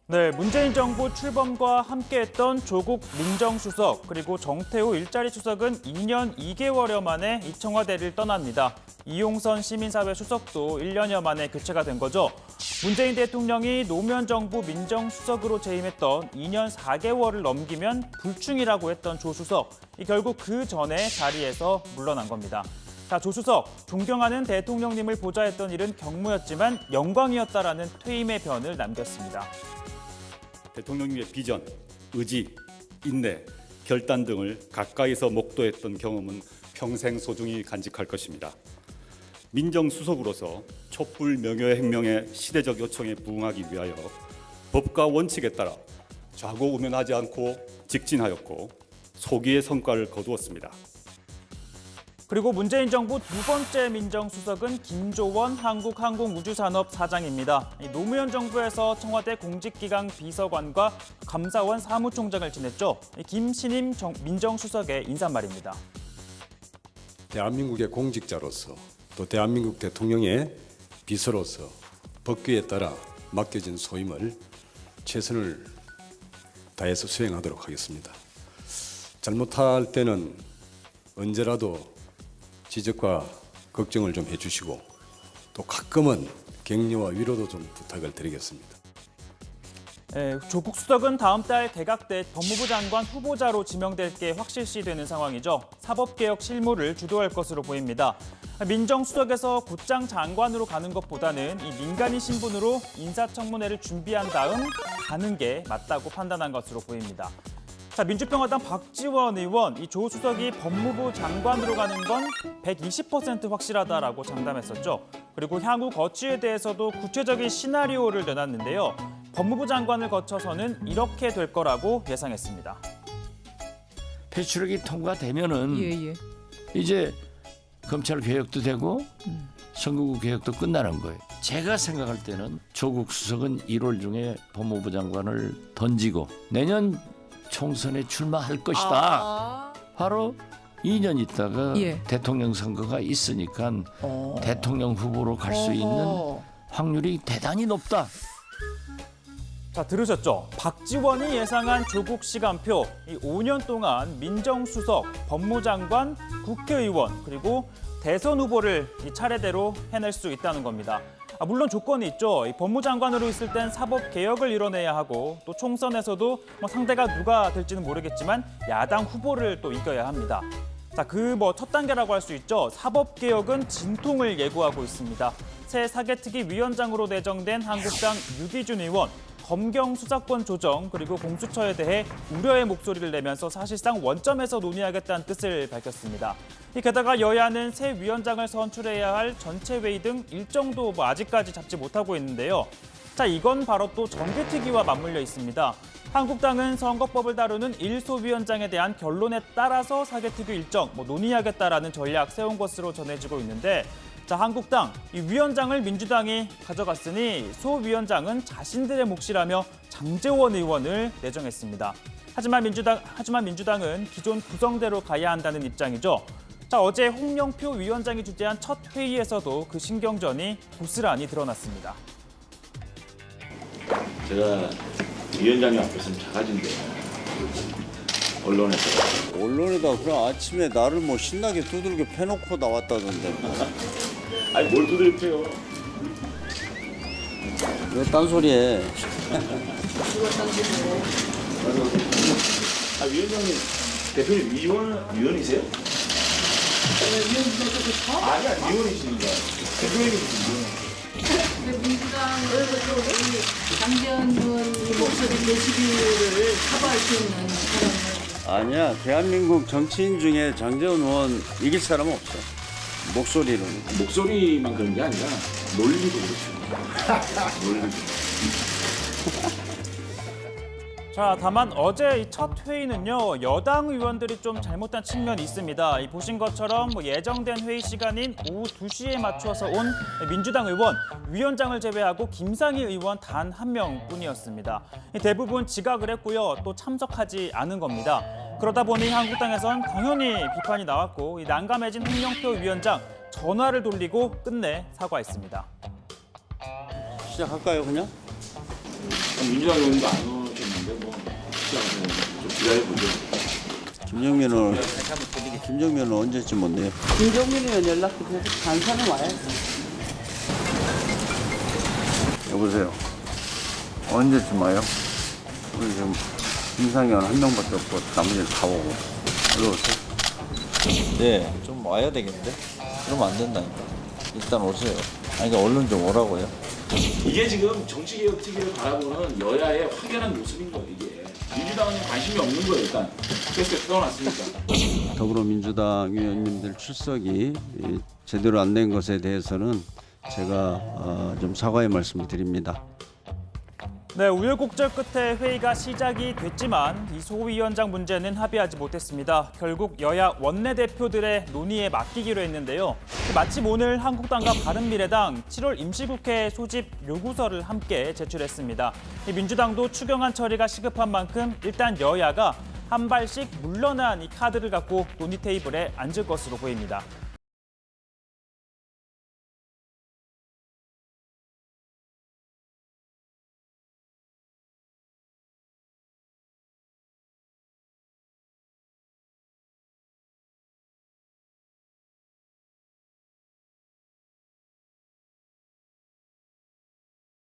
네, 문재인 정부 출범과 함께했던 조국 민정수석 그리고 정태우 일자리 수석은 2년 2개월여 만에 이 청와대를 떠납니다. 이용선 시민사회 수석도 1년여 만에 교체가 된 거죠. 문재인 대통령이 노무현 정부 민정수석으로 재임했던 2년 4개월을 넘기면 불충이라고 했던 조 수석. 결국 그 전에 자리에서 물러난 겁니다. 자, 조 수석, 존경하는 대통령님을 보좌했던 일은 경무였지만 영광이었다라는 퇴임의 변을 남겼습니다. 대통령님의 비전, 의지, 인내, 결단 등을 가까이서 목도했던 경험은 평생 소중히 간직할 것입니다. 민정수석으로서 촛불 명예혁명의 시대적 요청에 부응하기 위하여 법과 원칙에 따라 좌고우면하지 않고 직진하였고 소기의 성과를 거두었습니다. 그리고 문재인 정부 두 번째 민정수석은 김조원 한국항공우주산업 사장입니다. 노무현 정부에서 청와대 공직기강 비서관과 감사원 사무총장을 지냈죠. 김신임 민정수석의 인사말입니다. 대한민국의 공직자로서 또 대한민국 대통령의 비서로서 법규에 따라 맡겨진 소임을 최선을 다해서 수행하도록 하겠습니다. 잘못할 때는 언제라도 지적과 걱정을 좀 해주시고 또 가끔은 격려와 위로도 좀 부탁을 드리겠습니다. 조국 수석은 다음 달 개각돼 법무부 장관 후보자로 지명될 게 확실시되는 상황이죠. 사법개혁 실무를 주도할 것으로 보입니다. 민정수석에서 곧장 장관으로 가는 것보다는 이 민간인 신분으로 인사청문회를 준비한 다음 가는 게 맞다고 판단한 것으로 보입니다. 자, 민주평화당 박지원 의원, 이 조 수석이 법무부 장관으로 가는 건 120% 확실하다라고 장담했었죠. 그리고 향후 거취에 대해서도 구체적인 시나리오를 내놨는데요. 법무부 장관을 거쳐서는 이렇게 될 거라고 예상했습니다. 배출액이 통과되면은 이제 검찰 개혁도 되고 선거구 개혁도 끝나는 거예요. 제가 생각할 때는 조국 수석은 1월 중에 법무부 장관을 던지고 내년 총선에 출마할 것이다. 바로 2년 있다가 대통령 선거가 있으니까 대통령 후보로 갈 수 있는 확률이 대단히 높다. 자, 들으셨죠? 박지원이 예상한 조국 시간표, 이 5년 동안 민정수석, 법무장관, 국회의원, 그리고 대선 후보를 이 차례대로 해낼 수 있다는 겁니다. 물론 조건이 있죠. 이 법무장관으로 있을 땐 사법개혁을 이뤄내야 하고 또 총선에서도 상대가 누가 될지는 모르겠지만 야당 후보를 또 이겨야 합니다. 자, 그 첫 단계라고 할 수 있죠. 사법개혁은 진통을 예고하고 있습니다. 새 사개특위 위원장으로 내정된 한국당 유기준 의원, 검경 수사권 조정 그리고 공수처에 대해 우려의 목소리를 내면서 사실상 원점에서 논의하겠다는 뜻을 밝혔습니다. 게다가 여야는 새 위원장을 선출해야 할 전체 회의 등 일정도 아직까지 잡지 못하고 있는데요. 자, 이건 바로 또 정개특위와 맞물려 있습니다. 한국당은 선거법을 다루는 1소위원장에 대한 결론에 따라서 사개특위 일정 논의하겠다라는 전략 세운 것으로 전해지고 있는데, 자, 한국당 이 위원장을 민주당이 가져갔으니 소위원장은 자신들의 몫이라며 장제원 의원을 내정했습니다. 하지만 민주당은 기존 구성대로 가야 한다는 입장이죠. 자, 어제 홍영표 위원장이 주재한 첫 회의에서도 그 신경전이 고스란히 드러났습니다. 제가 위원장님 앞에서는 작아진대요. 언론에다 그냥 아침에 나를 뭐 신나게 두들겨 패놓고 나왔다던데. 아니 뭘 두드려 패요. 왜 딴소리해. 아, 위원장님, 대표님 위원이세요? 아니야, 위원이시니까. 대표님이 위원. 민주당을 장제원 의원 목소리 데시벨을 커버할 수 있는 사람을. 아니야, 대한민국 정치인 중에 장제원 의원 이길 사람은 없어. 목소리로는. 목소리만 그런 게 아니라 논리도 그렇죠. 논리도. 자, 다만 어제 이 첫 회의는요, 여당 의원들이 좀 잘못한 측면이 있습니다. 보신 것처럼 예정된 회의 시간인 오후 2시에 맞춰서 온 민주당 의원, 위원장을 제외하고 김상희 의원 단 1명뿐이었습니다. 대부분 지각을 했고요, 또 참석하지 않은 겁니다. 그러다 보니 한국당에선 당연히 비판이 나왔고, 난감해진 홍영표 위원장 전화를 돌리고 끝내 사과했습니다. 시작할까요, 그냥? 민주당 의원도 안 오셨는데 뭐 좀 기다려보죠. 김정민은 언제쯤 온대요? 김종민 의원 연락도 계속 간사는 와요. 여보세요. 언제쯤 와요? 우리 지금 김상현 한 명밖에 없고 나머지는 다 오고. 일로 오세요. 네, 좀 와야 되겠는데? 그러면 안 된다니까. 일단 오세요. 아니, 그러니까 얼른 좀 오라고요. 이게 지금 정치개혁특위를 바라보는 여야의 확연한 모습인 거예요. 이게 민주당은 관심이 없는 거예요. 일단 계속 떠났으니까. 더불어민주당 의원님들 출석이 제대로 안 된 것에 대해서는 제가 좀 사과의 말씀을 드립니다. 네, 우여곡절 끝에 회의가 시작이 됐지만 이 소위원장 문제는 합의하지 못했습니다. 결국 여야 원내대표들의 논의에 맡기기로 했는데요. 마침 오늘 한국당과 바른미래당 7월 임시국회 소집 요구서를 함께 제출했습니다. 민주당도 추경안 처리가 시급한 만큼 일단 여야가 한 발씩 물러난 이 카드를 갖고 논의 테이블에 앉을 것으로 보입니다.